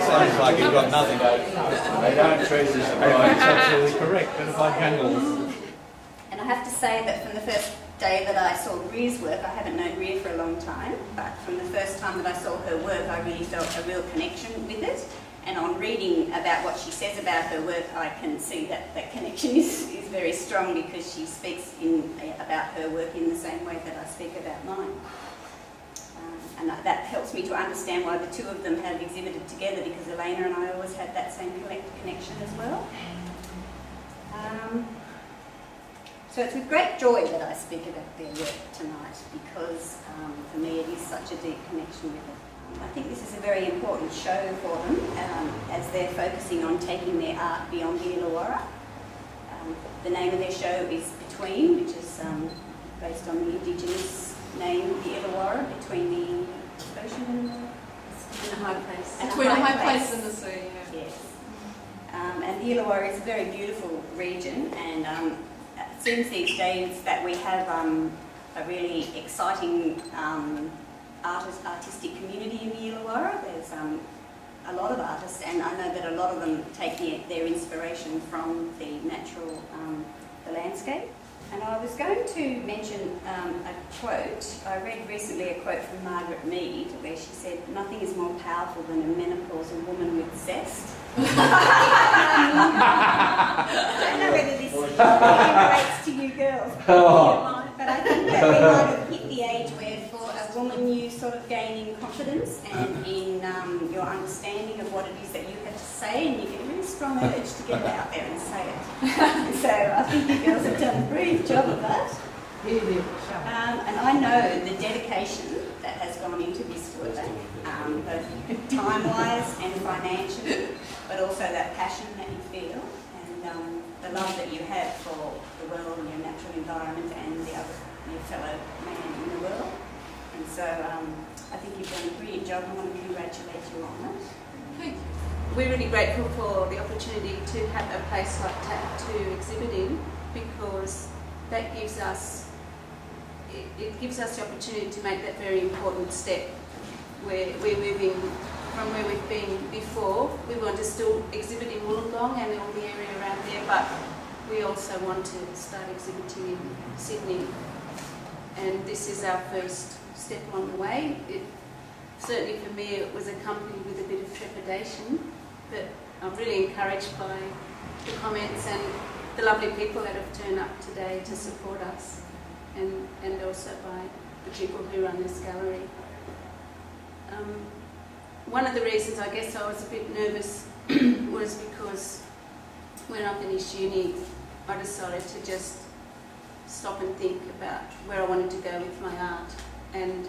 Sounds like you've got nothing. They don't treat us right. It's absolutely correct. But if I handle. And I have to say that from the first day that I saw Greer's work, I haven't known Greer for a long time, but from the first time that I saw her work, I really felt a real connection with it. And on reading about what she says about her work, I can see that that connection is very strong, because she speaks about her work in the same way that I speak about mine. And that helps me to understand why the two of them have exhibited together, because Alena and I always had that same connection as well. So it's with great joy that I speak about their work tonight, because for me it is such a deep connection with it. I think this is a very important show for them, as they're focusing on taking their art beyond the Illawarra. The name of their show is Between, which is based on the Indigenous name of the Illawarra, between the ocean and the high place. Between a high place and the sea, yeah. Yes. And the Illawarra is a very beautiful region, and it seems these days that we have a really exciting artistic community in the Illawarra. There's a lot of artists, and I know that a lot of them take their inspiration from the natural, the landscape. And I was going to mention a quote. I read recently a quote from Margaret Mead, where she said, "Nothing is more powerful than a menopausal woman with zest." I don't know whether this relates to you girls, but I think that we might have hit the age where, for a woman, you sort of gain in confidence and in your understanding of what it is that you have to say, and you get a really strong urge to get it out there and say it. So I think you girls have done a brilliant job of that. And I know the dedication that has gone into this work, both time-wise and financially, but also that passion that you feel. And and the love that you have for the world and your natural environment and your fellow man in the world. And so I think you've done a brilliant job. I want to congratulate you on it. Thank you. We're really grateful for the opportunity to have a place like that to exhibit in, because that gives us it gives us the opportunity to make that very important step where we're moving from where we've been before. We want to still exhibit in Wollongong and all the area around there, but we also want to start exhibiting in Sydney. And this is our first step along the way. Certainly for me it was accompanied with a bit of trepidation, but I'm really encouraged by the comments and the lovely people that have turned up today to support us, and also by the people who run this gallery. One of the reasons I guess I was a bit nervous was because when I finished uni I decided to just stop and think about where I wanted to go with my art, and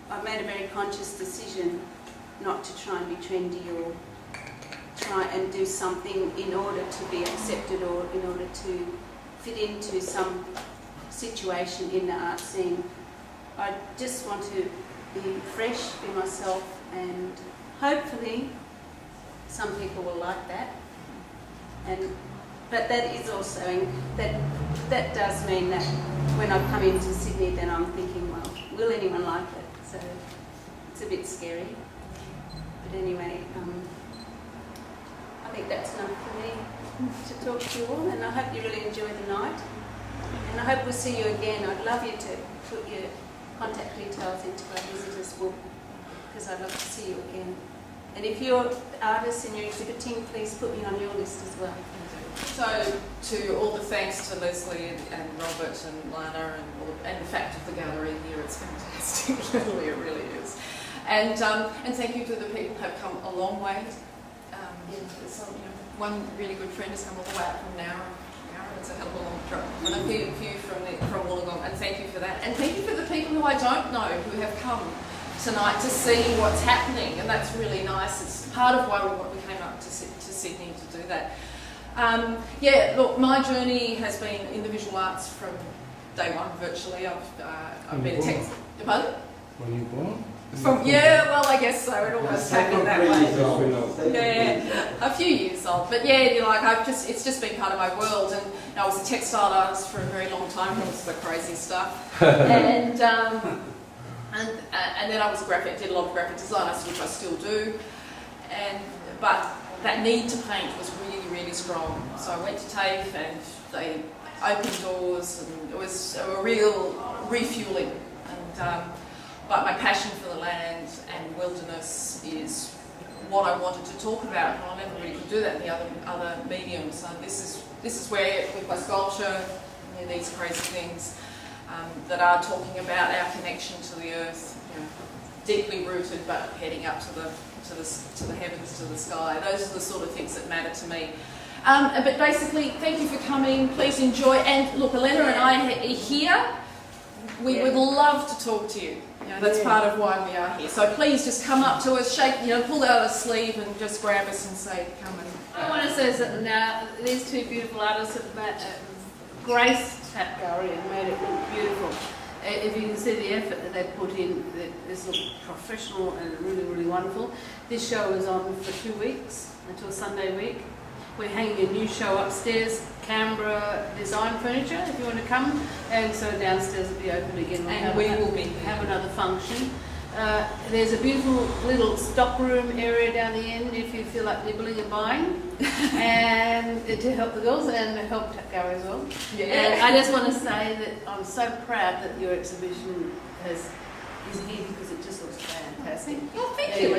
I made a very conscious decision not to try and be trendy or try and do something in order to be accepted or in order to fit into some situation in the art scene. I just want to be fresh, be myself, and hopefully some people will like that. But that is also, that does mean that when I come into Sydney then I'm thinking, well, will anyone like it? So it's a bit scary. But anyway, I think that's enough for me to talk to you all, and I hope you really enjoy the night. And I hope we'll see you again. I'd love you to put your contact details into our visitors book, because I'd love to see you again. And if you're artists and you're exhibiting, please put me on your list as well. So, to all the thanks to Leslie and Robert and Lana and the fact of the gallery here, it's fantastic. It really is. And thank you to the people who have come a long way. One really good friend has come all the way out from Nowra. It's a hell of a long trip. And a few from Wollongong, and thank you for that. And thank you for the people who I don't know who have come tonight to see what's happening, and that's really nice. It's part of why we came up to Sydney to do that. Yeah, look, my journey has been in the visual arts from day one, virtually. I've been a text. Pardon? When you born? Yeah, well, I guess so. It almost happened that way. Yeah, a few years old. But yeah, you're like, it's just been part of my world. And I was a textile artist for a very long time. It was the crazy stuff. And then I was did a lot of graphic design, which I still do. But that need to paint was really, really strong. So I went to TAFE and they opened doors, and it was a real refueling. But my passion for the land and wilderness is what I wanted to talk about, and I never really could do that in the other mediums. So this is where, with my sculpture, these crazy things that are talking about our connection to the earth, deeply rooted, but heading up to the heavens, to the sky. Those are the sort of things that matter to me. But basically, thank you for coming. Please enjoy. And look, Alena and I are here. We would love to talk to you. That's part of why we are here. So please just come up to us, shake, pull out a sleeve and just grab us and say, come and... I want to say something now. These two beautiful artists have graced that gallery and made it look beautiful. If you can see the effort that they put in, this looks professional and really, really wonderful. This show is on for 2 weeks, until Sunday week. We're hanging a new show upstairs, Canberra Design Furniture, if you want to come. And so downstairs will be open again. We will have another function. There's a beautiful little stockroom area down the end if you feel like nibbling and buying, and to help the girls and help Gary as well. Yeah. And I just want to say that I'm so proud that your exhibition is here, because it just looks fantastic. Oh, thank you.